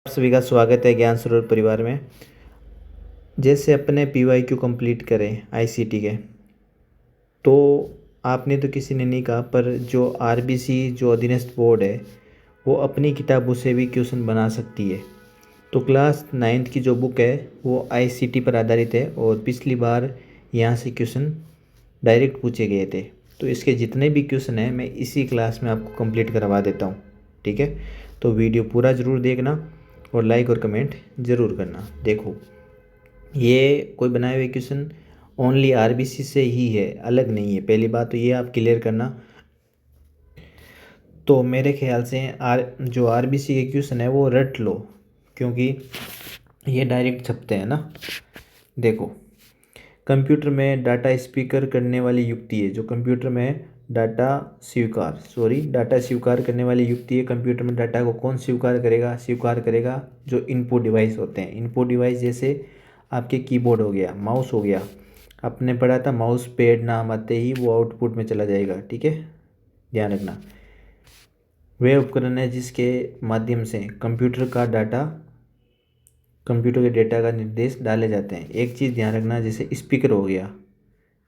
आप सभी का स्वागत है ज्ञान सरोवर परिवार में। जैसे अपने PYQ कंप्लीट करें ICT के, तो आपने तो किसी ने नहीं कहा, पर जो RBC जो अधीनस्थ बोर्ड है वो अपनी किताबों से भी क्वेश्चन बना सकती है। तो क्लास 9th की जो बुक है वो ICT पर आधारित है और पिछली बार यहाँ से क्वेश्चन डायरेक्ट पूछे गए थे। तो इसके जितने भी क्वेश्चन हैं मैं इसी क्लास में आपको कंप्लीट करवा देता हूँ, ठीक है। तो वीडियो पूरा ज़रूर देखना और लाइक और कमेंट ज़रूर करना। देखो, ये कोई बनाए हुए क्वेश्चन ओनली RBC से ही है, अलग नहीं है। पहली बात तो ये आप क्लियर करना। तो मेरे ख्याल से जो RBC के क्वेश्चन है वो रट लो, क्योंकि ये डायरेक्ट छपते हैं ना। देखो, कंप्यूटर में डाटा स्वीकार करने वाली युक्ति है, जो कंप्यूटर में डाटा स्वीकार करने वाली युक्ति है। कंप्यूटर में डाटा को कौन स्वीकार करेगा जो इनपुट डिवाइस होते हैं। इनपुट डिवाइस जैसे आपके कीबोर्ड हो गया, माउस हो गया। आपने पढ़ा था माउस पैड नाम आते ही वो आउटपुट में चला जाएगा, ठीक है, ध्यान रखना। वे उपकरण है जिसके माध्यम से कंप्यूटर के डेटा का निर्देश डाले जाते हैं। एक चीज़ ध्यान रखना, जैसे स्पीकर हो गया,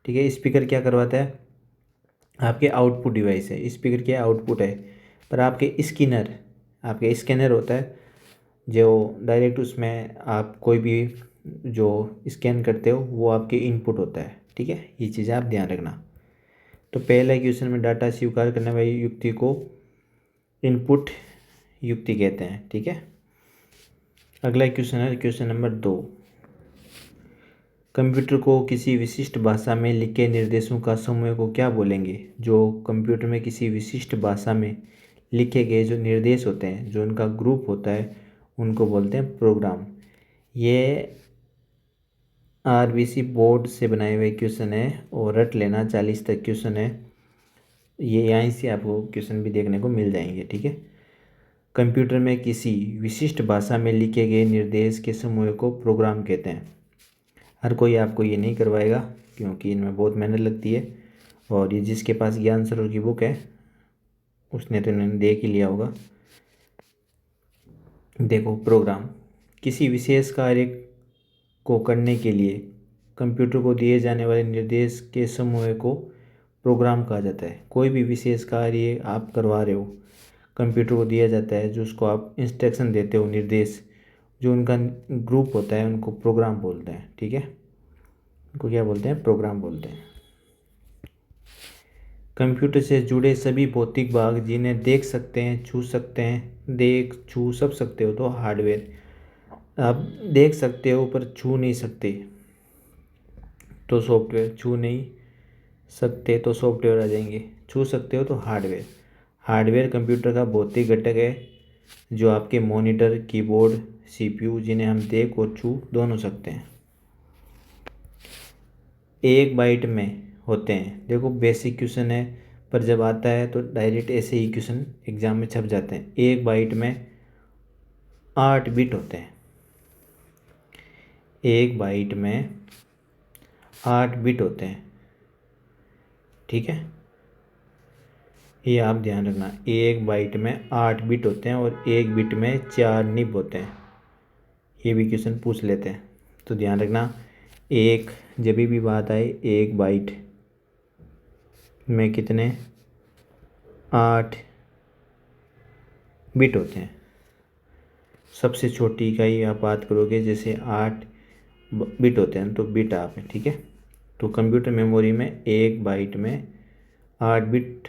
ठीक है। स्पीकर क्या करवाता है? आपके आउटपुट डिवाइस है। स्पीकर क्या आउटपुट है, पर आपके स्कैनर होता है जो डायरेक्ट उसमें आप कोई भी जो स्कैन करते हो वो आपके इनपुट होता है, ठीक है। ये चीज़ आप ध्यान रखना। तो पहला क्वेश्चन में डाटा स्वीकार करने वाली युक्ति को इनपुट युक्ति कहते हैं, ठीक है। अगला क्वेश्चन है क्वेश्चन नंबर 2। कंप्यूटर को किसी विशिष्ट भाषा में लिखे निर्देशों का समूह को क्या बोलेंगे? जो कंप्यूटर में किसी विशिष्ट भाषा में लिखे गए जो निर्देश होते हैं, जो उनका ग्रुप होता है, उनको बोलते हैं प्रोग्राम। ये RBC बोर्ड से बनाए हुए क्वेश्चन है और रट लेना, 40 तक क्वेश्चन है। ये यहीं से आपको क्वेश्चन भी देखने को मिल जाएंगे, ठीक है। कंप्यूटर में किसी विशिष्ट भाषा में लिखे गए निर्देश के समूह को प्रोग्राम कहते हैं। हर कोई आपको ये नहीं करवाएगा, क्योंकि इनमें बहुत मेहनत लगती है। और ये जिसके पास ज्ञान सरोवर की बुक है उसने तो इन्होंने देख ही लिया होगा। देखो, प्रोग्राम किसी विशेष कार्य को करने के लिए कंप्यूटर को दिए जाने वाले निर्देश के समूह को प्रोग्राम कहा जाता है। कोई भी विशेष कार्य आप करवा रहे हो, कंप्यूटर को दिया जाता है, जो उसको आप इंस्ट्रक्शन देते हो, निर्देश, जो उनका ग्रुप होता है, उनको प्रोग्राम बोलते हैं, ठीक है। उनको क्या बोलते हैं? प्रोग्राम बोलते हैं। कंप्यूटर से जुड़े सभी भौतिक भाग जिन्हें देख सकते हैं, छू सकते हैं, देख छू सब सकते हो तो हार्डवेयर। आप देख सकते हो पर छू नहीं सकते तो सॉफ्टवेयर। छू नहीं सकते तो सॉफ्टवेयर आ जाएंगे, छू सकते हो तो हार्डवेयर। हार्डवेयर कंप्यूटर का भौतिक घटक है, जो आपके मॉनिटर, कीबोर्ड, CPU, जिन्हें हम देख और छू दोनों सकते हैं। 1 बाइट में होते हैं। देखो, बेसिक क्वेश्चन है, पर जब आता है तो डायरेक्ट ऐसे ही क्वेश्चन एग्जाम में छप जाते हैं। 1 बाइट में 8 बिट होते हैं। 1 बाइट में 8 बिट होते हैं, ठीक है। ये आप ध्यान रखना, 1 बाइट में 8 बिट होते हैं और 1 बिट में 4 निब होते हैं। ये भी क्वेश्चन पूछ लेते हैं, तो ध्यान रखना। जब भी बात आए 1 बाइट में कितने 8 बिट होते हैं। सबसे छोटी इकाई आप बात करोगे, जैसे 8 बिट होते हैं तो बिट आप है, ठीक है। तो कंप्यूटर मेमोरी में 1 बाइट में 8 बिट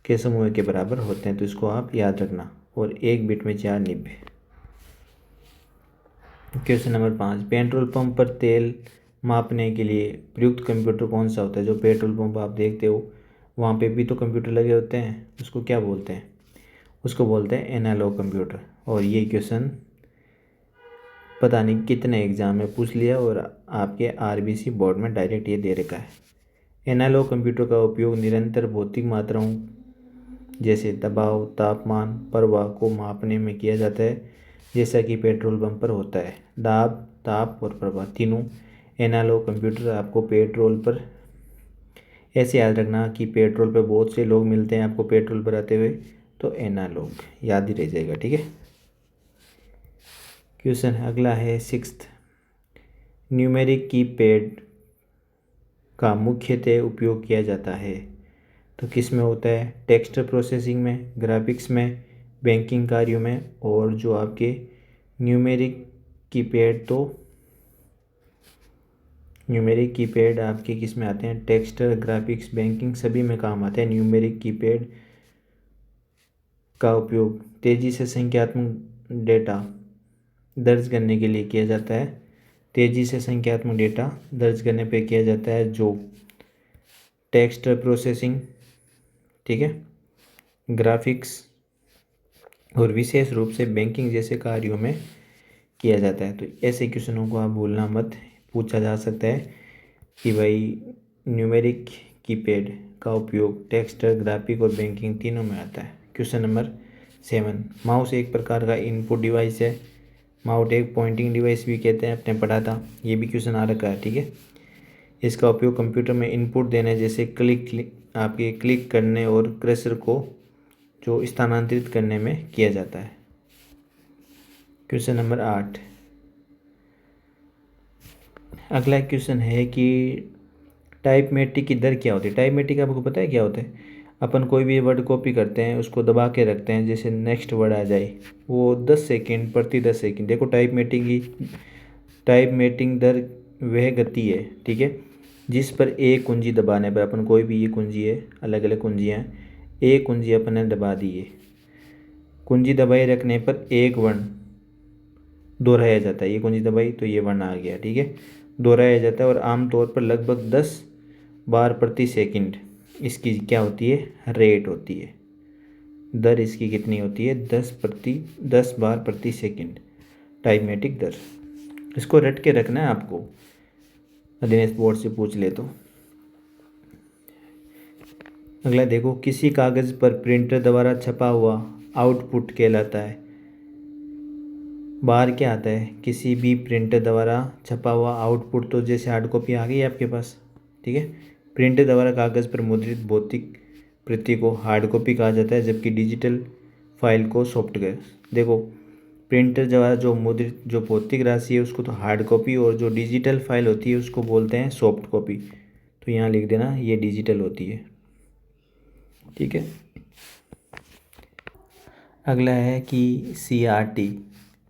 के समूह के बराबर होते हैं, तो इसको आप याद रखना। और 1 बिट में 4 nib. Question number 5। Petrol pump पर तेल मापने के लिए प्रयुक्त कंप्यूटर कौन सा होता है? जो पेट्रोल पंप आप देखते हो वहाँ पे भी तो कंप्यूटर लगे होते हैं, उसको क्या बोलते हैं? उसको बोलते हैं एनालॉग कंप्यूटर। और ये क्वेश्चन पता नहीं कितने एग्जाम में पूछ लिया और आपके RBC बोर्ड में डायरेक्ट ये दे रखा है। एनालॉग कंप्यूटर का उपयोग निरंतर भौतिक मात्राओं जैसे दबाव, तापमान, प्रवाह को मापने में किया जाता है, जैसा कि पेट्रोल पंप पर होता है। दाब, ताप और प्रवाह तीनों एनालॉग कंप्यूटर आपको पेट्रोल पर। ऐसे याद रखना कि पेट्रोल पर बहुत से लोग मिलते हैं आपको पेट्रोल भराते हुए, तो एनालॉग याद ही रह जाएगा, ठीक है। क्वेश्चन अगला है 6th, न्यूमेरिक कीपैड का मुख्यतः उपयोग किया जाता है तो किस में होता है? टेक्स्ट प्रोसेसिंग में, ग्राफिक्स में, बैंकिंग कार्यों में। और जो आपके न्यूमेरिक कीपैड आपके किस में आते हैं? टेक्स्ट, ग्राफिक्स, बैंकिंग सभी में काम आते हैं। न्यूमेरिक कीपैड का उपयोग तेज़ी से संख्यात्मक डेटा दर्ज करने के लिए किया जाता है। तेज़ी से संख्यात्मक डेटा दर्ज करने पे किया जाता है जो टेक्स्ट प्रोसेसिंग, ठीक है, ग्राफिक्स और विशेष रूप से बैंकिंग जैसे कार्यों में किया जाता है। तो ऐसे क्वेश्चनों को आप भूलना मत। पूछा जा सकता है कि भाई न्यूमेरिक कीपैड का उपयोग टेक्स्ट, ग्राफिक और बैंकिंग तीनों में आता है। क्वेश्चन नंबर 7, माउस एक प्रकार का इनपुट डिवाइस है। माउस एक पॉइंटिंग डिवाइस भी कहते हैं, आपने पढ़ा था, ये भी क्वेश्चन आ रखा है, ठीक है। इसका उपयोग कंप्यूटर में इनपुट देने जैसे आपके क्लिक करने और कर्सर को जो स्थानांतरित करने में किया जाता है। क्वेश्चन नंबर 8, अगला क्वेश्चन है कि टाइपमेटिक की दर क्या होती है? टाइपमेटिक आपको पता है क्या होता है? अपन कोई भी वर्ड कॉपी करते हैं, उसको दबा के रखते हैं, जैसे नेक्स्ट वर्ड आ जाए, वो 10 सेकेंड प्रति 10 सेकेंड। देखो टाइपमेटिंग दर वह गति है, ठीक है, जिस पर एक कुंजी दबाने पर अपन कोई भी, ये कुंजी है, अलग अलग कुंजियाँ हैं, एक कुंजी अपन ने दबा दी है, कुंजी दबाए रखने पर एक वर्ण दोहराया जाता है। ये कुंजी दबाई तो ये वर्ण आ गया, ठीक है, दोहराया जाता है और आमतौर पर लगभग 10 बार प्रति सेकंड इसकी क्या होती है? रेट होती है। दर इसकी कितनी होती है? 10 बार प्रति सेकंड टाइपमेटिक दर। इसको रट के रखना है आपको, दिनेश बोर्ड से पूछ ले तो। अगला देखो, किसी कागज़ पर प्रिंटर द्वारा छपा हुआ आउटपुट कहलाता है। बाहर क्या आता है? किसी भी प्रिंटर द्वारा छपा हुआ आउटपुट, तो जैसे हार्ड कॉपी आ गई आपके पास, ठीक है। प्रिंटर द्वारा कागज़ पर मुद्रित भौतिक प्रति को हार्ड कॉपी कहा जाता है, जबकि डिजिटल फाइल को सॉफ्टवेयर। देखो, प्रिंटर द्वारा जो मुद्रित जो भौतिक राशि है उसको तो हार्ड कॉपी, और जो डिजिटल फाइल होती है उसको बोलते हैं सॉफ्ट कॉपी। तो यहाँ लिख देना ये डिजिटल होती है, ठीक है। अगला है कि CRT,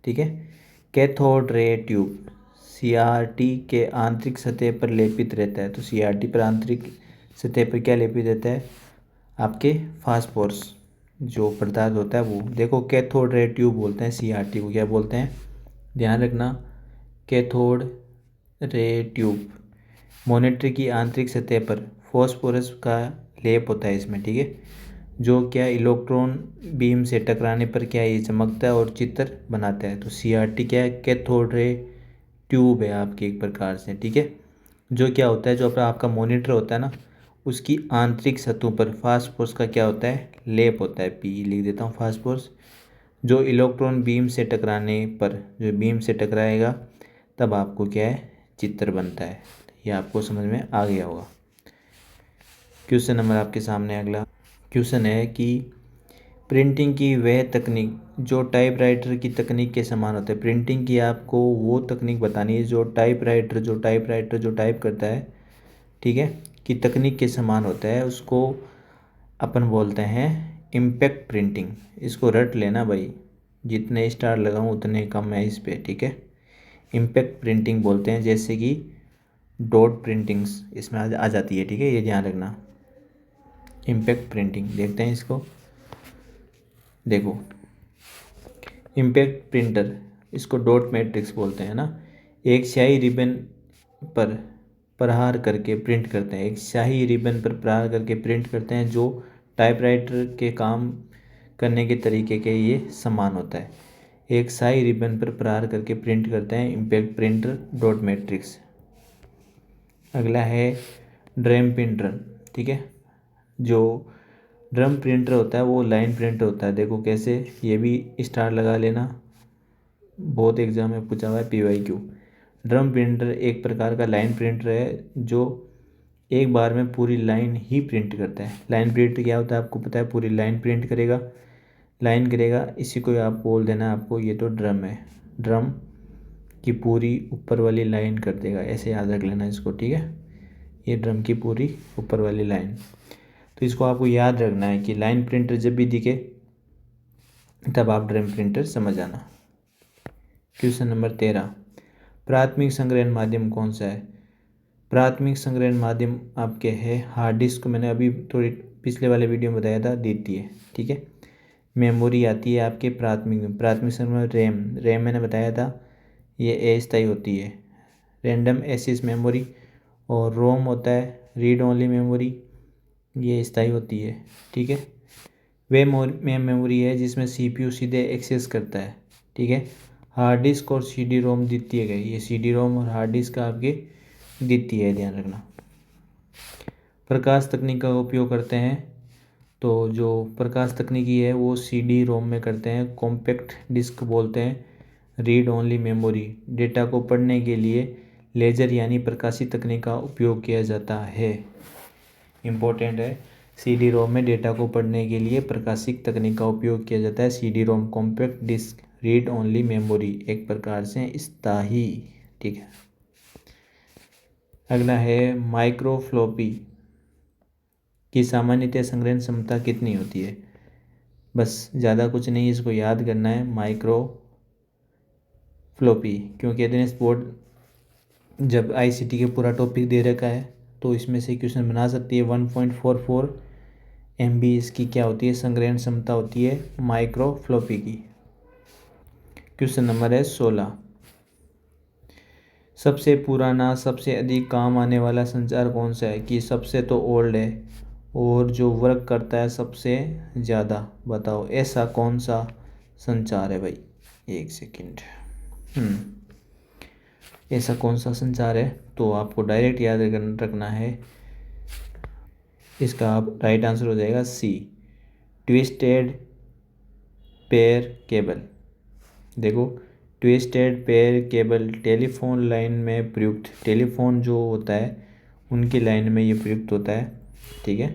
ठीक है, कैथोड रे ट्यूब CRT के आंतरिक सतह पर लेपित रहता है। तो CRT पर आंतरिक सतह पर क्या लेपित रहता है? आपके फास्फोरस जो पदार्थ होता है वो। देखो, कैथोड रे ट्यूब बोलते हैं CRT को, क्या बोलते हैं? ध्यान रखना, कैथोड रे ट्यूब। मॉनिटर की आंतरिक सतह पर फास्फोरस का लेप होता है इसमें, ठीक है, जो क्या इलेक्ट्रॉन बीम से टकराने पर क्या ये चमकता है और चित्र बनाता है। तो CRT क्या है? कैथोड रे ट्यूब है आपकी एक प्रकार से, ठीक है, जो क्या होता है, जो आपका मॉनिटर होता है ना, उसकी आंतरिक सतहों पर फास्फोरस का क्या होता है? लेप होता है। P लिख देता हूँ, फास्फोरस, जो इलेक्ट्रॉन बीम से टकराने पर, जो बीम से टकराएगा तब आपको क्या है? चित्र बनता है। ये आपको समझ में आ गया होगा। क्वेश्चन नंबर आपके सामने अगला क्वेश्चन है कि प्रिंटिंग की वह तकनीक जो टाइपराइटर की तकनीक के समान होता है। प्रिंटिंग की आपको वो तकनीक बतानी है जो टाइपराइटर जो टाइप करता है, ठीक है, की तकनीक के समान होता है, उसको अपन बोलते हैं इम्पैक्ट प्रिंटिंग। इसको रट लेना भाई, जितने स्टार लगाऊं उतने कम है इस पे, ठीक है। इम्पैक्ट प्रिंटिंग बोलते हैं, जैसे कि डॉट प्रिंटिंग्स इसमें आ जाती है, ठीक है, ये ध्यान रखना। इम्पैक्ट प्रिंटिंग देखते हैं इसको। देखो, इम्पैक्ट प्रिंटर, इसको डॉट मैट्रिक्स बोलते हैं ना। एक स्याही रिबन पर प्रहार करके प्रिंट करते हैं, एक स्याही रिबन पर प्रहार करके प्रिंट करते हैं, जो टाइपराइटर के काम करने के तरीके के ये समान होता है। एक स्याही रिबन पर प्रहार करके प्रिंट करते हैं, इम्पैक्ट प्रिंटर, डॉट मैट्रिक्स। अगला है ड्रम प्रिंटर, ठीक है, जो ड्रम प्रिंटर होता है वो लाइन प्रिंटर होता है। देखो कैसे, ये भी स्टार लगा लेना, बहुत एग्जाम में पूछा हुआ है PYQ। ड्रम प्रिंटर एक प्रकार का लाइन प्रिंटर है जो एक बार में पूरी लाइन ही प्रिंट करता है। लाइन प्रिंट क्या होता है आपको पता है? पूरी लाइन प्रिंट करेगा, इसी को आप बोल देना, आपको ये तो ड्रम है, ड्रम की पूरी ऊपर वाली लाइन कर देगा, ऐसे याद रख लेना इसको, ठीक है। ये ड्रम की पूरी ऊपर वाली लाइन, तो इसको आपको याद रखना है कि लाइन प्रिंटर जब भी दिखे तब आप ड्रम प्रिंटर समझ आना। क्वेश्चन नंबर 13, प्राथमिक संग्रहण माध्यम कौन सा है? प्राथमिक संग्रहण माध्यम आपके है हार्ड डिस्क, मैंने अभी थोड़ी पिछले वाले वीडियो में बताया था, द्वितीय, ठीक है। मेमोरी आती है आपके प्राथमिक संग्रहण रैम मैंने बताया था, ये अस्थायी होती है, रैंडम एक्सेस मेमोरी। और रोम होता है रीड ओनली मेमोरी, ये स्थायी होती है, ठीक है। वे मेमोरी है जिसमें सीपीयू सीधे एक्सेस करता है, ठीक है। हार्ड डिस्क और सीडी रोम द्वितीय है, ये सीडी रोम और हार्ड डिस्क आपके द्वितीय है, ध्यान रखना। प्रकाश तकनीक का उपयोग करते हैं, तो जो प्रकाश तकनीकी है वो सीडी रोम में करते हैं। कॉम्पैक्ट डिस्क बोलते हैं रीड ओनली मेमोरी, डेटा को पढ़ने के लिए लेजर यानी प्रकाशी तकनीक का उपयोग किया जाता है। इम्पोर्टेंट है, सीडी रोम में डेटा को पढ़ने के लिए प्रकाशिक तकनीक का उपयोग किया जाता है। CD ROM compact disc read only memory, एक प्रकार से स्थायी, ठीक है। अगला है माइक्रोफ्लोपी की सामान्यतः संग्रहण क्षमता कितनी होती है? बस ज़्यादा कुछ नहीं, इसको याद करना है माइक्रोफ्लोपी, क्योंकि अटेंडेंस बोर्ड जब आईसीटी के पूरा टॉपिक दे रखा है तो इसमें से क्वेश्चन बना सकती है। 1.44 MB इसकी क्या होती है, संग्रहण क्षमता होती है माइक्रोफ्लोपी की। क्वेश्चन नंबर है 16, सबसे पुराना सबसे अधिक काम आने वाला संचार कौन सा है? कि सबसे तो ओल्ड है और जो वर्क करता है सबसे ज़्यादा, बताओ ऐसा कौन सा संचार है भाई? एक सेकंड, ऐसा कौन सा संचार है? तो आपको डायरेक्ट याद रखना है, इसका आप राइट आंसर हो जाएगा सी, ट्विस्टेड पेयर केबल। देखो, twisted pair cable telephone line में प्रयुक्त, टेलीफोन जो होता है उनकी लाइन में ये प्रयुक्त होता है, ठीक है।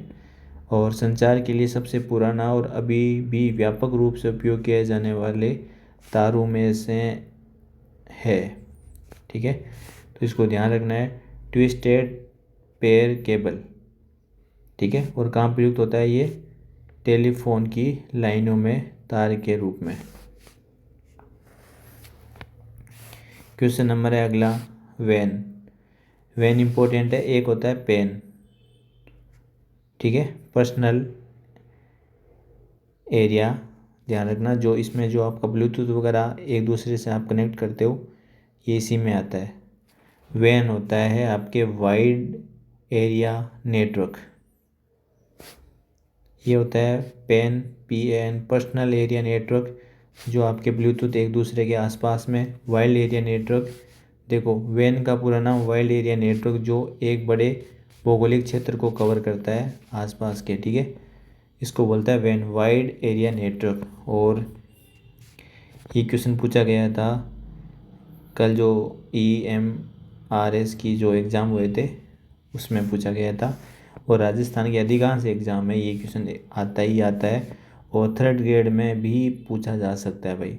और संचार के लिए सबसे पुराना और अभी भी व्यापक रूप से उपयोग किए जाने वाले तारों में से है, ठीक है। तो इसको ध्यान रखना है, ट्विस्टेड पेयर केबल, ठीक है। और कहाँ प्रयुक्त होता है ये? टेलीफोन की लाइनों में तार के रूप में। क्वेश्चन नंबर है अगला वैन इंपॉर्टेंट है, एक होता है पेन, ठीक है। पर्सनल एरिया, ध्यान रखना, जो इसमें जो आपका ब्लूटूथ वगैरह एक दूसरे से आप कनेक्ट करते हो ये इसी में आता है। वैन होता है आपके वाइड एरिया नेटवर्क, ये होता है PAN, PAN, personal area network, जो आपके ब्लूटूथ एक दूसरे के आसपास में। वाइल्ड एरिया नेटवर्क, देखो वैन का पूरा नाम वाइल्ड एरिया नेटवर्क, जो एक बड़े भौगोलिक क्षेत्र को कवर करता है आसपास के, ठीक है, इसको बोलता है वैन, वाइड एरिया नेटवर्क। और ये क्वेश्चन पूछा गया था कल जो EMRS की जो एग्ज़ाम हुए थे उसमें पूछा गया था, और राजस्थान के अधिकांश एग्ज़ाम में ये क्वेश्चन आता ही आता है, और थर्ड ग्रेड में भी पूछा जा सकता है भाई।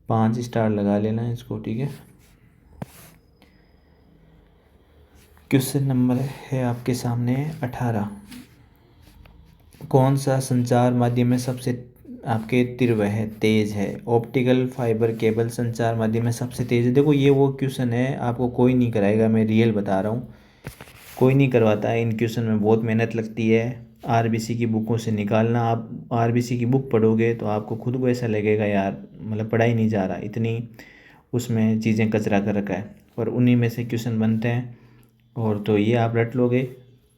5 स्टार लगा लेना इसको, ठीक है। क्वेश्चन नंबर है आपके सामने 18, कौन सा संचार माध्यम में सबसे आपके तीव्र है, तेज है? ऑप्टिकल फाइबर केबल संचार माध्यम में सबसे तेज है। देखो ये वो क्वेश्चन है आपको कोई नहीं कराएगा, मैं रियल बता रहा हूँ, कोई नहीं करवाता है। इन क्वेश्चन में बहुत मेहनत लगती है, RBC की बुकों से निकालना। आप RBC की बुक पढ़ोगे तो आपको खुद को ऐसा लगेगा यार मतलब पढ़ा ही नहीं जा रहा, इतनी उसमें चीज़ें कचरा कर रखा है, पर उन्हीं में से क्वेश्चन बनते हैं। और तो ये आप रट लोगे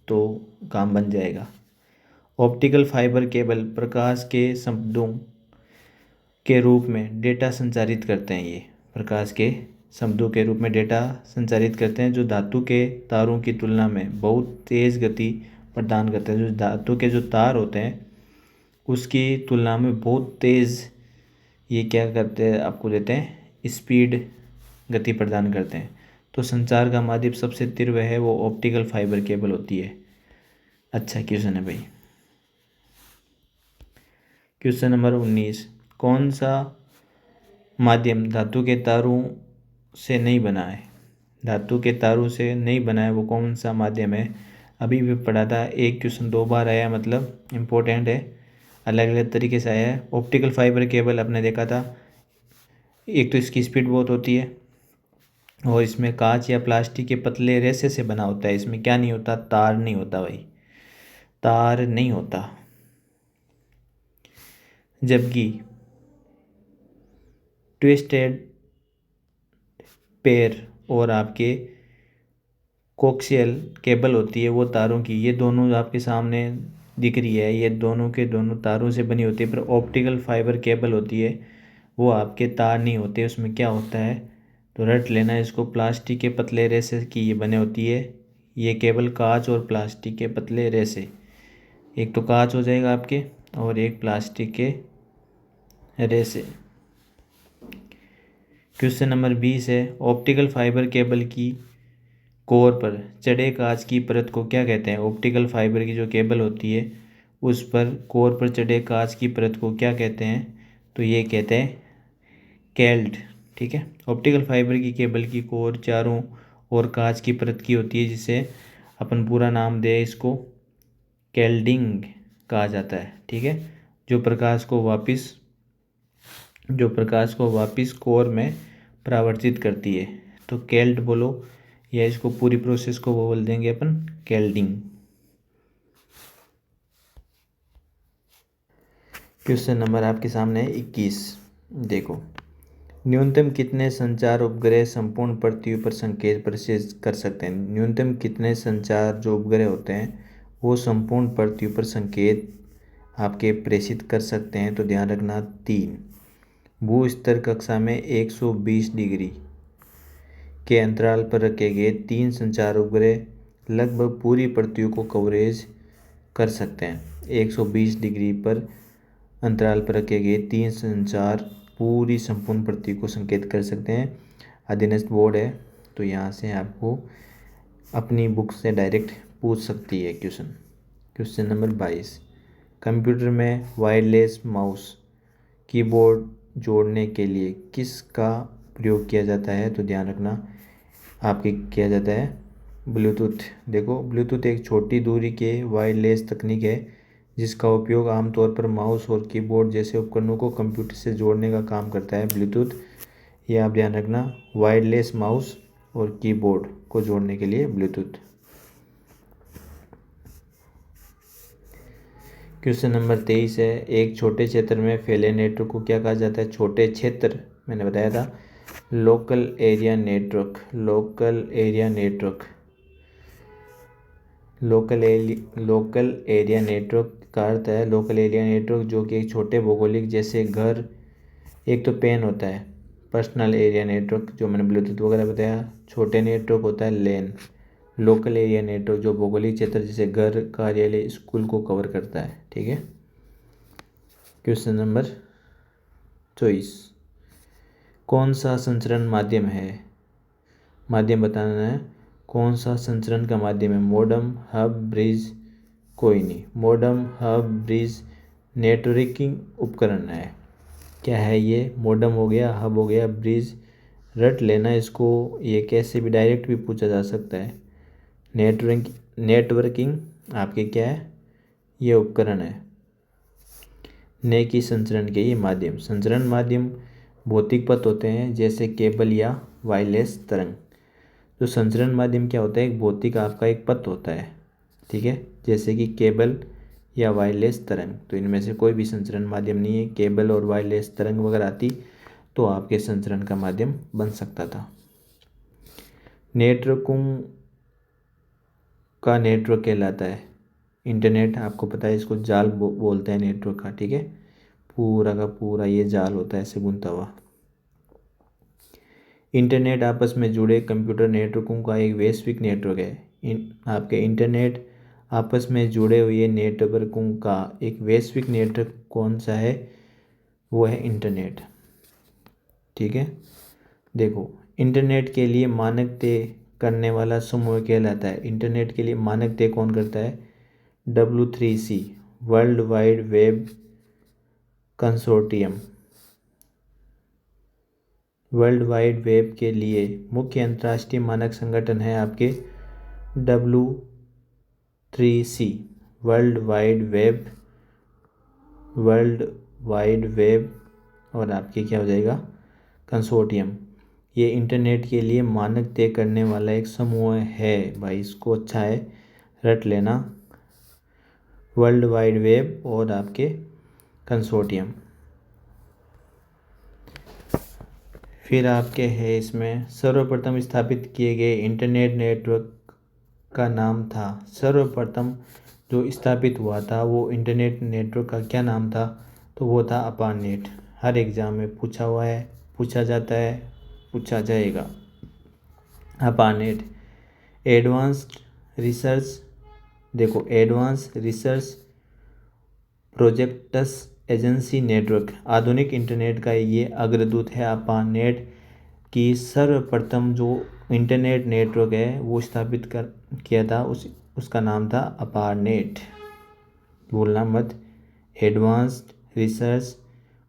तो काम बन जाएगा। ऑप्टिकल फाइबर केबल प्रकाश के शब्दों के रूप में डेटा संचारित करते हैं, ये प्रकाश के शब्दों के रूप में डेटा संचारित करते हैं, जो धातु के तारों की तुलना में बहुत तेज़ गति प्रदान करते हैं। जो धातु के जो तार होते हैं उसकी तुलना में बहुत तेज़ ये क्या करते हैं, आपको देते हैं स्पीड, गति प्रदान करते हैं। तो संचार का माध्यम सबसे तीव्र है वो ऑप्टिकल फाइबर केबल होती है। अच्छा क्वेश्चन है भाई। क्वेश्चन नंबर 19, कौन सा माध्यम धातु के तारों से नहीं बना है, धातु के तारों से नहीं बना है, वो कौन सा माध्यम है? अभी भी पढ़ा था, एक क्वेश्चन 2 बार आया, मतलब इम्पोर्टेंट है, अलग अलग तरीके से आया है। ऑप्टिकल फाइबर केबल आपने देखा था, एक तो इसकी स्पीड बहुत होती है और इसमें कांच या प्लास्टिक के पतले रेसे से बना होता है। इसमें क्या नहीं होता? तार नहीं होता भाई, तार नहीं होता। जबकि ट्विस्टेड पेयर और आपके कोक्सियल केबल होती है वो तारों की, ये दोनों आपके सामने दिख रही है, ये दोनों के दोनों तारों से बनी होती है। पर ऑप्टिकल फाइबर केबल होती है वो आपके तार नहीं होते, उसमें क्या होता है? तो रट लेना इसको, प्लास्टिक के पतले रेसे की ये बने होती है। ये केबल कांच और प्लास्टिक के पतले रेसे, एक तो कांच हो जाएगा आपके और एक प्लास्टिक के रेसे। क्वेश्चन नंबर 20 है, ऑप्टिकल फाइबर केबल की कोर पर चढ़े कांच की परत को क्या कहते हैं? ऑप्टिकल फाइबर की जो केबल होती है उस पर कोर पर चढ़े कांच की परत को क्या कहते हैं? तो ये कहते हैं कैल्ड। ठीक है, ऑप्टिकल फाइबर की केबल की कोर चारों ओर कांच की परत की होती है, जिसे अपन पूरा नाम दे इसको कैल्डिंग कहा जाता है। ठीक है, जो प्रकाश को वापस कोर में परावर्तित करती है, तो कैल्ड बोलो, या इसको पूरी प्रोसेस को वो बोल देंगे अपन कैल्डिंग। क्वेश्चन नंबर आपके सामने है 21। देखो, न्यूनतम कितने संचार उपग्रह संपूर्ण पृथ्वी पर संकेत प्रेषित कर सकते हैं? न्यूनतम कितने संचार जो उपग्रह होते हैं वो संपूर्ण पृथ्वी पर संकेत आपके प्रेषित कर सकते हैं? तो ध्यान रखना 3। भू स्तर कक्षा में 120 डिग्री के अंतराल पर रखे गए 3 संचार उपग्रह लगभग पूरी पृथ्वी को कवरेज कर सकते हैं। 120 डिग्री पर अंतराल पर रखे गए 3 संचार पूरी संपूर्ण पृथ्वी को संकेत कर सकते हैं। अधीनस्थ बोर्ड है, तो यहाँ से आपको अपनी बुक से डायरेक्ट पूछ सकती है क्वेश्चन नंबर 22। कंप्यूटर में वायरलेस माउस कीबोर्ड जोड़ने के लिए किसका प्रयोग किया जाता है? तो ध्यान रखना आपके किया जाता है ब्लूटूथ। देखो, ब्लूटूथ एक छोटी दूरी के वायरलेस तकनीक है जिसका उपयोग आमतौर पर माउस और कीबोर्ड जैसे उपकरणों को कंप्यूटर से जोड़ने का काम करता है। ब्लूटूथ, ये आप ध्यान रखना, वायरलेस माउस और कीबोर्ड को जोड़ने के लिए ब्लूटूथ। क्वेश्चन नंबर 23 है, एक छोटे क्षेत्र में फैले नेटवर्क को क्या कहा जाता है? छोटे क्षेत्र, मैंने बताया था local area network. Local area network का अर्थ है लोकल एरिया नेटवर्क, जो कि एक छोटे भौगोलिक जैसे घर, एक तो पेन होता है पर्सनल एरिया नेटवर्क जो मैंने ब्लूटूथ वगैरह बताया, छोटे नेटवर्क होता है लैन। लोकल एरिया नेटवर्क जो भौगोलिक क्षेत्र जैसे घर, कार्यालय, स्कूल को कवर करता है। ठीक है, क्वेश्चन नंबर 24, कौन सा संचरण माध्यम है? माध्यम बताना है, कौन सा संचरण का माध्यम है? मोडम, हब, ब्रिज, कोई नहीं। मोडम, हब, ब्रिज नेटवर्किंग उपकरण है। क्या है ये? मोडम हो गया, हब हो गया, ब्रिज रट लेना इसको, ये कैसे भी डायरेक्ट भी पूछा जा सकता है। नेटवर्किंग आपके क्या है? ये उपकरण है। ने की संचरण के ये माध्यम, संचरण माध्यम भौतिक पथ होते हैं जैसे केबल या वायरलेस तरंग। तो संचरण माध्यम क्या होता है? एक भौतिक आपका एक पथ होता है। ठीक है, जैसे कि केबल या वायरलेस तरंग, तो इनमें से कोई भी संचरण माध्यम नहीं है। केबल और वायरलेस तरंग वगैरह आती तो आपके संचरण का माध्यम बन सकता था। नेटवर्कों का नेटवर्क कहलाता है इंटरनेट, आपको पता है इसको जाल बोलते हैं नेटवर्क का। ठीक है, पूरा का पूरा ये जाल होता है ऐसे बुनता हुआ। इंटरनेट आपस में जुड़े कंप्यूटर नेटवर्कों का एक वैश्विक नेटवर्क है। आपके इंटरनेट आपस में जुड़े हुए नेटवर्कों का एक वैश्विक नेटवर्क कौन सा है? वो है इंटरनेट। ठीक है, देखो, इंटरनेट के लिए मानक तय करने वाला समूह कहलाता है। इंटरनेट के लिए मानक तय कौन करता है? W3C, world wide web consortium. World wide web के लिए मुख्य अंतर्राष्ट्रीय मानक संगठन है आपके W3C, वर्ल्ड वाइड वेब और आपके क्या हो जाएगा कंसोर्टियम। ये इंटरनेट के लिए मानक तय करने वाला एक समूह है भाई, इसको अच्छा है रट लेना, वर्ल्ड वाइड वेब और आपके कंसोर्टियम। फिर आपके है इसमें सर्वप्रथम स्थापित किए गए इंटरनेट नेटवर्क का नाम था, सर्वप्रथम जो स्थापित हुआ था वो इंटरनेट नेटवर्क का क्या नाम था, तो वो था अपारनेट। हर एग्ज़ाम में पूछा हुआ है, पूछा जाता है, पूछा जाएगा। अपारनेट एडवांस्ड रिसर्च, देखो advance research projects agency network, आधुनिक इंटरनेट का ये अग्रदूत है। अपारनेट की सर्वप्रथम जो इंटरनेट नेटवर्क है वो स्थापित किया था, उसका नाम था अपारनेट, भूलना मत, advanced research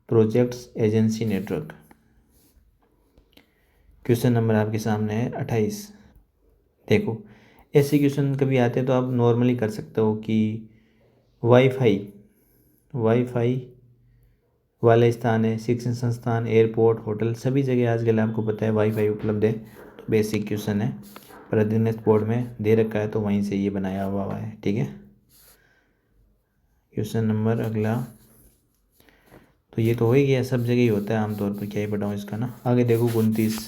projects agency network. Question number आपके सामने है 28। देखो ऐसे क्वेश्चन कभी आते हैं तो आप नॉर्मली कर सकते हो कि वाईफाई वाले स्थान है, शिक्षण संस्थान, एयरपोर्ट, होटल, सभी जगह आजकल आपको पता है वाईफाई उपलब्ध है। तो बेसिक क्वेश्चन है, प्रतिनिधित्व बोर्ड में दे रखा है तो वहीं से ये बनाया हुआ है, ठीक है। क्वेश्चन नंबर अगला, तो ये तो हो ही गया, सब जगह ही होता है आमतौर पर, क्या ही बताऊँ इसका ना। आगे देखो 29,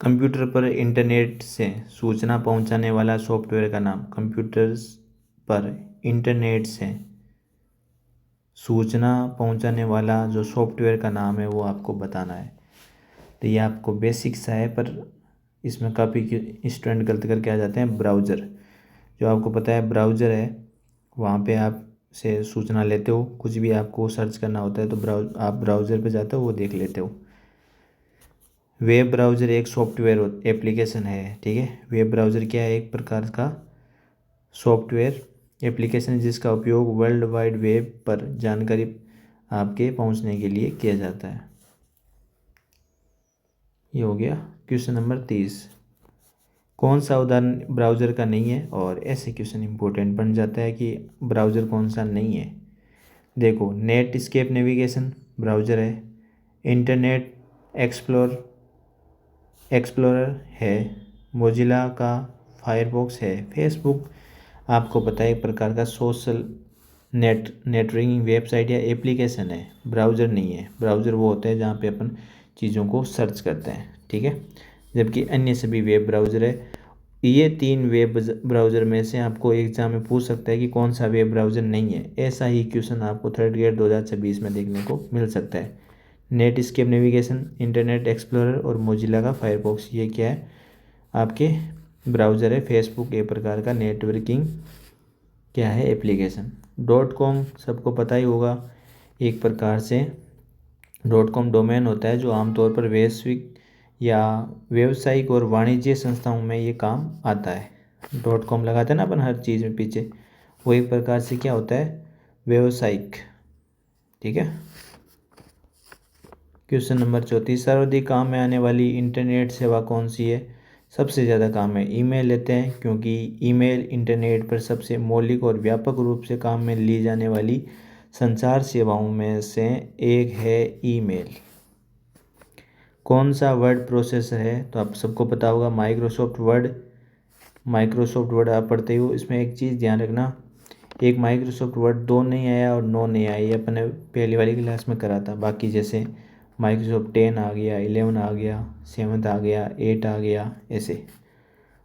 कंप्यूटर पर इंटरनेट से सूचना पहुंचाने वाला सॉफ्टवेयर का नाम, कंप्यूटर्स पर इंटरनेट से सूचना पहुंचाने वाला जो सॉफ्टवेयर का नाम है वो आपको बताना है। तो ये आपको बेसिक सा है, पर इसमें काफ़ी स्टूडेंट गलत करके आ जाते हैं। ब्राउज़र, जो आपको पता है ब्राउज़र है, वहाँ पे आप से सूचना लेते हो, कुछ भी आपको सर्च करना होता है तो आप ब्राउज़र पे जाते हो, वो देख लेते हो। वेब ब्राउज़र एक सॉफ्टवेयर एप्लीकेशन है, ठीक है। वेब ब्राउज़र क्या है, एक प्रकार का सॉफ्टवेयर एप्लीकेशन है जिसका उपयोग वर्ल्ड वाइड वेब पर जानकारी आपके पहुंचने के लिए किया जाता है। ये हो गया क्वेश्चन नंबर 30। कौन सा उदाहरण ब्राउज़र का नहीं है, और ऐसे क्वेश्चन इंपॉर्टेंट बन जाता है कि ब्राउज़र कौन सा नहीं है। देखो नेट स्केप नेविगेशन ब्राउज़र है, इंटरनेट एक्सप्लोरर है, मोजिला का फायरफॉक्स है, फेसबुक आपको पता है एक प्रकार का सोशल नेटवर्किंग वेबसाइट या एप्लीकेशन है, ब्राउज़र नहीं है। ब्राउज़र वो होता है जहाँ पे अपन चीज़ों को सर्च करते हैं, ठीक है, जबकि अन्य सभी वेब ब्राउज़र है। ये 3 वेब ब्राउज़र में से आपको एग्जाम में पूछ सकता है कि कौन सा वेब ब्राउज़र नहीं है। ऐसा ही क्वेश्चन आपको थर्ड ग्रेड 2026 में देखने को मिल सकता है। Netscape navigation, Internet Explorer और मोजिला का फायरफॉक्स, ये क्या है आपके ब्राउज़र है। फेसबुक एक प्रकार का नेटवर्किंग क्या है एप्लीकेशन। .com सबको पता ही होगा, एक प्रकार से .com डोमेन होता है जो आमतौर पर वैश्विक या व्यावसायिक और वाणिज्य संस्थाओं में ये काम आता है। .com लगाते हैं ना अपन हर चीज़ में पीछे, वो एक प्रकार से क्या होता है व्यावसायिक, ठीक है। क्वेश्चन नंबर 34, सर्वाधिक काम में आने वाली इंटरनेट सेवा कौन सी है। सबसे ज़्यादा काम में ईमेल लेते हैं, क्योंकि ईमेल इंटरनेट पर सबसे मौलिक और व्यापक रूप से काम में ली जाने वाली संचार सेवाओं में से एक है ईमेल। कौन सा वर्ड प्रोसेसर है, तो आप सबको पता होगा माइक्रोसॉफ्ट वर्ड आप पढ़ते हो। इसमें एक चीज़ ध्यान रखना, एक माइक्रोसॉफ्ट वर्ड 2 नहीं आया और 9 नहीं आया, ये अपने पहली वाली क्लास में करा था। बाकी जैसे माइक्रोसॉफ्ट 10 आ गया, 11 आ गया, 7 आ गया, 8 आ गया, ऐसे।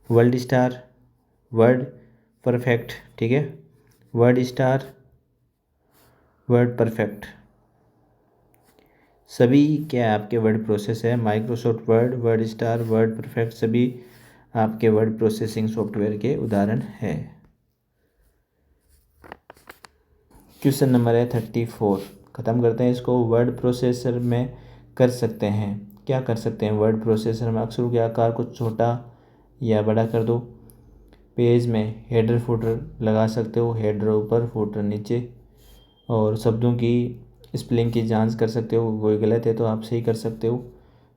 वर्ड स्टार, वर्ड परफेक्ट, ठीक है, वर्ड स्टार, वर्ड परफेक्ट, सभी क्या आपके वर्ड प्रोसेस है। Microsoft word, word star, word perfect सभी आपके वर्ड प्रोसेसिंग सॉफ्टवेयर के उदाहरण है। क्वेश्चन नंबर है 34, ख़त्म करते हैं इसको। वर्ड प्रोसेसर में कर सकते हैं, क्या कर सकते हैं वर्ड प्रोसेसर में, अक्षरों के आकार को छोटा या बड़ा कर दो, पेज में हेडर फुटर लगा सकते हो, हेडर ऊपर फुटर नीचे, और शब्दों की स्पेलिंग की जांच कर सकते हो, कोई गलत है तो आप सही कर सकते हो।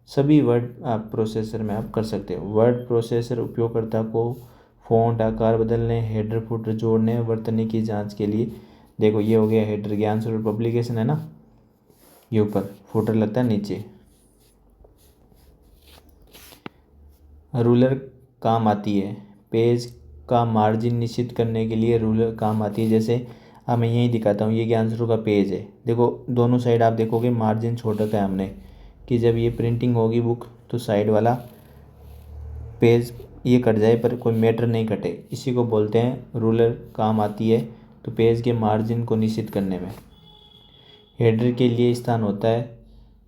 सभी वर्ड आप प्रोसेसर में आप कर सकते हो। वर्ड प्रोसेसर उपयोगकर्ता को फ़ॉन्ट आकार बदलने, हेडर फुटर जोड़ने, वर्तनी की जांच के लिए, देखो ये हो गया हेडर, ज्ञान स्वरूप पब्लिकेशन है ना, ये ऊपर, फुटर लगता है नीचे। रूलर काम आती है, पेज का मार्जिन निश्चित करने के लिए रूलर काम आती है। जैसे अब मैं यही दिखाता हूँ, ये ज्ञान स्वरूप का पेज है, देखो दोनों साइड आप देखोगे मार्जिन छोड़ रखा है हमने, कि जब ये प्रिंटिंग होगी बुक तो साइड वाला पेज ये कट जाए पर कोई मैटर नहीं कटे, इसी को बोलते हैं रूलर काम आती है। तो पेज के मार्जिन को निश्चित करने में। हेडर के लिए स्थान होता है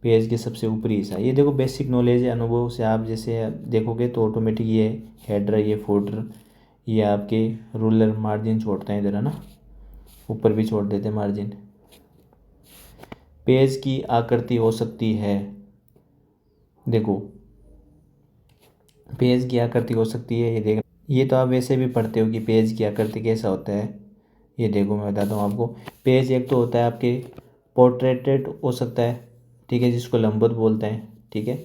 पेज के सबसे ऊपरी हिस्सा। ये देखो बेसिक नॉलेज है, अनुभव से आप जैसे देखोगे तो ऑटोमेटिक ये हेडर, ये फुटर, ये आपके रूलर मार्जिन छोड़ते हैं इधर है ना, ऊपर भी छोड़ देते हैं मार्जिन। पेज की आकृति हो सकती है, देखो पेज की आकृति हो सकती है, ये देख, ये तो आप वैसे भी पढ़ते हो कि पेज की आकृति कैसा होता है। ये देखो मैं बताता हूँ आपको, पेज एक तो होता है आपके पोर्ट्रेटेड हो सकता है, ठीक है, जिसको लंबवत बोलते हैं, ठीक है,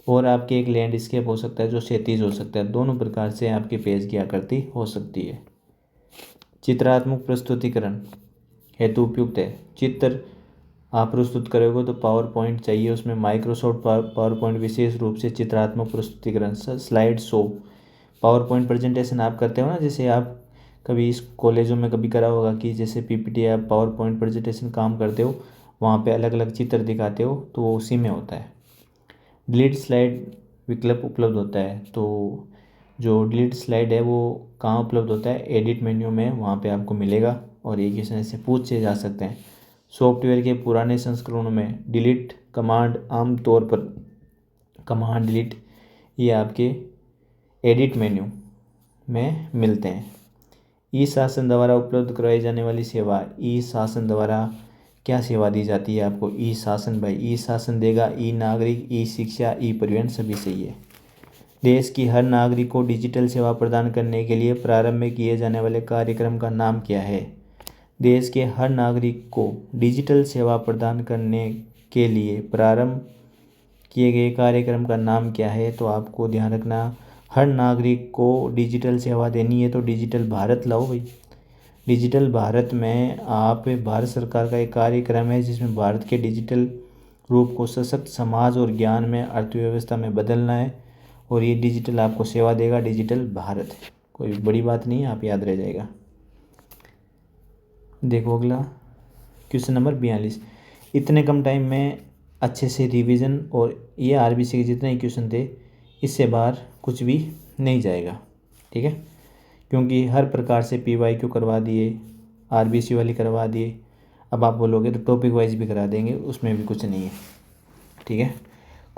और आपके एक लैंडस्केप हो सकता है जो क्षैतिज हो सकता है। दोनों प्रकार से आपके पेज की आकृति हो सकती है। चित्रात्मक प्रस्तुतिकरण हेतु उपयुक्त है। चित्र आप प्रस्तुत करोगे तो पावर पॉइंट चाहिए, उसमें माइक्रोसॉफ्ट पावर पॉइंट विशेष रूप से चित्रात्मक प्रस्तुतिकरण, slide show, power point presentation आप करते हो ना, जैसे आप कभी इस कॉलेजों में कभी करा होगा कि जैसे पीपीटी आप पावर पॉइंट प्रेजेंटेशन काम करते हो, वहाँ पे अलग अलग चित्र दिखाते हो, तो वो उसी में होता है। डिलीट स्लाइड विकल्प उपलब्ध होता है, तो जो डिलीट स्लाइड है वो कहाँ उपलब्ध होता है, एडिट मेन्यू में, वहाँ पे आपको मिलेगा और ये क्वेश्चन ऐसे पूछे जा सकते हैं। सॉफ्टवेयर के पुराने संस्करणों में डिलीट कमांड आमतौर पर कमांड डिलीट ये आपके एडिट मेन्यू में मिलते हैं। ई शासन द्वारा उपलब्ध करवाई जाने वाली सेवा, ई शासन द्वारा क्या सेवा दी जाती है आपको, ई शासन भाई, ई शासन देगा ई नागरिक, ई शिक्षा, ई परिवहन, सभी सही है। देश की हर नागरिक को डिजिटल सेवा प्रदान करने के लिए प्रारंभ में किए जाने वाले कार्यक्रम का नाम क्या है। देश के हर नागरिक को डिजिटल सेवा प्रदान करने के लिए प्रारंभ किए गए कार्यक्रम का नाम क्या है, तो आपको ध्यान रखना, हर नागरिक को डिजिटल सेवा देनी है तो डिजिटल भारत लाओ भाई। डिजिटल भारत में आप, भारत सरकार का एक कार्यक्रम है जिसमें भारत के डिजिटल रूप को सशक्त समाज और ज्ञान में अर्थव्यवस्था में बदलना है, और ये डिजिटल आपको सेवा देगा, डिजिटल भारत। कोई बड़ी बात नहीं है, आप याद रह जाएगा। देखो अगला क्वेश्चन नंबर 42, इतने कम टाइम में अच्छे से रिवीजन, और ये आरबीसी के जितने क्वेश्चन थे इससे बाहर कुछ भी नहीं जाएगा, ठीक है, क्योंकि हर प्रकार से पीवाईक्यू करवा दिए, आरबीसी वाली करवा दिए। अब आप बोलोगे तो टॉपिक वाइज भी करा देंगे, उसमें भी कुछ नहीं है, ठीक है।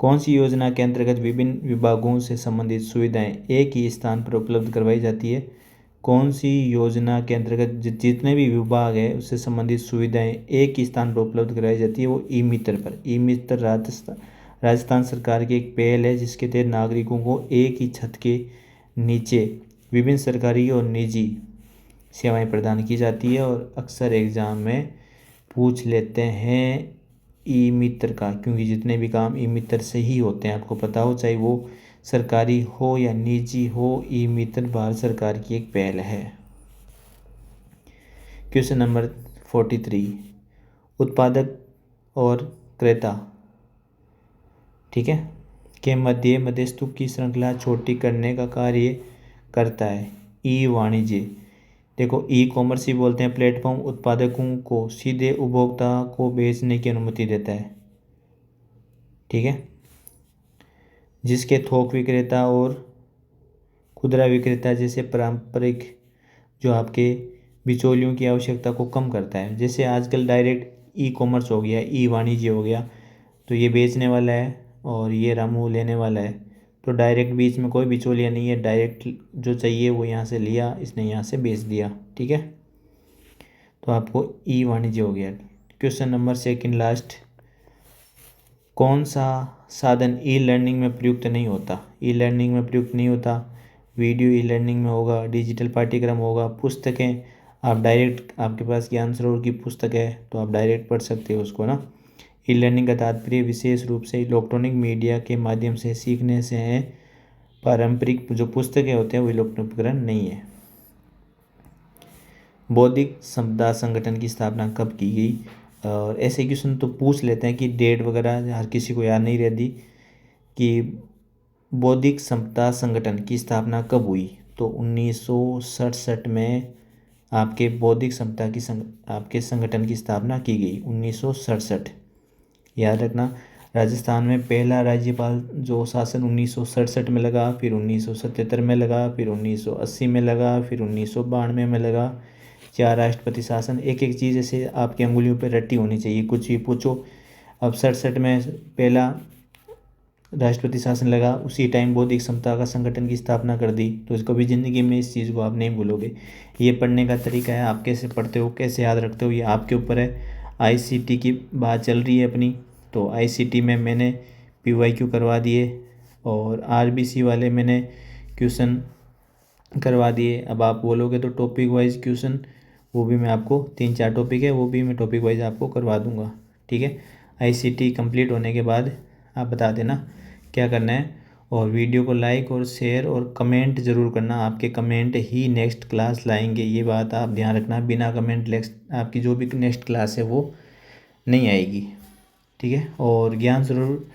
कौन सी योजना के अंतर्गत विभिन्न विभागों से संबंधित सुविधाएं एक ही स्थान पर उपलब्ध करवाई जाती है। कौन सी योजना के अंतर्गत जितने भी विभाग है उससे संबंधित सुविधाएं एक ही स्थान पर उपलब्ध कराई जाती है, वो ई मित्र पर। ई मित्र राजस्थान सरकार की एक पहल है जिसके तहत नागरिकों को एक ही छत के नीचे विभिन्न सरकारी और निजी सेवाएं प्रदान की जाती है, और अक्सर एग्ज़ाम में पूछ लेते हैं ई मित्र का, क्योंकि जितने भी काम ई मित्र से ही होते हैं, आपको पता हो, चाहे वो सरकारी हो या निजी हो, ई मित्र भारत सरकार की एक पहल है। क्वेश्चन नंबर 43, उत्पादक और क्रेता, ठीक है, के मध्य मध्यस्थों की श्रृंखला छोटी करने का कार्य करता है ई वाणिज्य। देखो ई कॉमर्स ही बोलते हैं, प्लेटफॉर्म उत्पादकों को सीधे उपभोक्ता को बेचने की अनुमति देता है, ठीक है, जिसके थोक विक्रेता और खुदरा विक्रेता जैसे पारंपरिक जो आपके बिचौलियों की आवश्यकता को कम करता है। जैसे आजकल डायरेक्ट ई कॉमर्स हो गया, ई वाणिज्य हो गया, तो ये बेचने वाला है और ये रामू लेने वाला है, तो डायरेक्ट बीच में कोई बिचौलिया नहीं है, डायरेक्ट जो चाहिए वो यहाँ से लिया, इसने यहाँ से बेच दिया, ठीक है, तो आपको ई वाणिज्य हो गया। क्वेश्चन नंबर सेकंड लास्ट, कौन सा साधन ई लर्निंग में प्रयुक्त नहीं होता। ई लर्निंग में प्रयुक्त नहीं होता, वीडियो ई लर्निंग में होगा, डिजिटल पाठ्यक्रम होगा, पुस्तकें आप डायरेक्ट, आपके पास ज्ञान सरोवर की पुस्तक है तो आप डायरेक्ट पढ़ सकते हो उसको ना, ई लर्निंग का तात्पर्य विशेष रूप से इलेक्ट्रॉनिक मीडिया के माध्यम से सीखने से है। पारंपरिक जो पुस्तकें होते हैं वो इलेक्ट्रॉनिक उपकरण नहीं है। बौद्धिक संपदा संगठन की स्थापना कब की गई? और ऐसे क्वेश्चन तो पूछ लेते हैं कि डेट वगैरह हर किसी को याद नहीं रहती कि बौद्धिक संपदा संगठन की स्थापना कब हुई। तो 1967 में आपके बौद्धिक संपदा की आपके संगठन की स्थापना की गई 1967। याद रखना। राजस्थान में पहला राज्यपाल जो शासन 1967 में लगा, फिर 1977 में लगा, फिर 1980 में लगा, फिर 1992 में लगा। 4 राष्ट्रपति शासन। एक एक चीज़ ऐसे आपकी अंगुलियों पर रटी होनी चाहिए, कुछ भी पूछो। अब 67 में पहला राष्ट्रपति शासन लगा, उसी टाइम बौद्धिक संपदा का संगठन की स्थापना कर दी। तो इसको भी ज़िंदगी में इस चीज़ को आप नहीं भूलोगे। ये पढ़ने का तरीका है, आप कैसे पढ़ते हो, कैसे याद रखते हो, ये आपके ऊपर है। आईसीटी की बात चल रही है अपनी, तो आईसीटी में मैंने पीवाईक्यू करवा दिए और आरबीसी वाले मैंने क्वेश्चन करवा दिए। अब आप बोलोगे तो टॉपिक वाइज क्वेश्चन, वो भी मैं आपको 3-4 टॉपिक है, वो भी मैं टॉपिक वाइज आपको करवा दूंगा। ठीक है। आईसीटी कंप्लीट होने के बाद आप बता देना क्या करना है, और वीडियो को लाइक और शेयर और कमेंट ज़रूर करना। आपके कमेंट ही नेक्स्ट क्लास लाएंगे, ये बात आप ध्यान रखना। बिना कमेंट आपकी जो भी नेक्स्ट क्लास है वो नहीं आएगी। ठीक है। और ज्ञान ज़रूर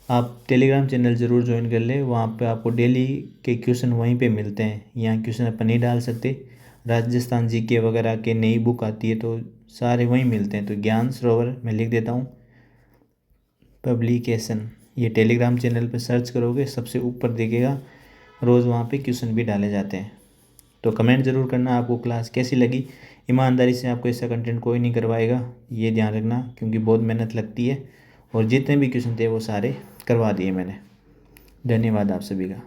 आप टेलीग्राम चैनल ज़रूर ज्वाइन कर ले, वहाँ पे आपको डेली के क्वेश्चन वहीं पे मिलते हैं। यहाँ क्वेश्चन अपन नहीं डाल सकते। राजस्थान जीके वगैरह के नई बुक आती है तो सारे वहीं मिलते हैं। तो ज्ञान सरोवर मैं लिख देता हूँ पब्लिकेशन, ये टेलीग्राम चैनल पे सर्च करोगे सबसे ऊपर दिखेगा। रोज़ वहाँ पे क्वेश्चन भी डाले जाते हैं। तो कमेंट ज़रूर करना आपको क्लास कैसी लगी। ईमानदारी से आपको ऐसा कंटेंट कोई नहीं करवाएगा, ये ध्यान रखना, क्योंकि बहुत मेहनत लगती है। और जितने भी क्वेश्चन थे वो सारे करवा दिए मैंने। धन्यवाद आप सभी का।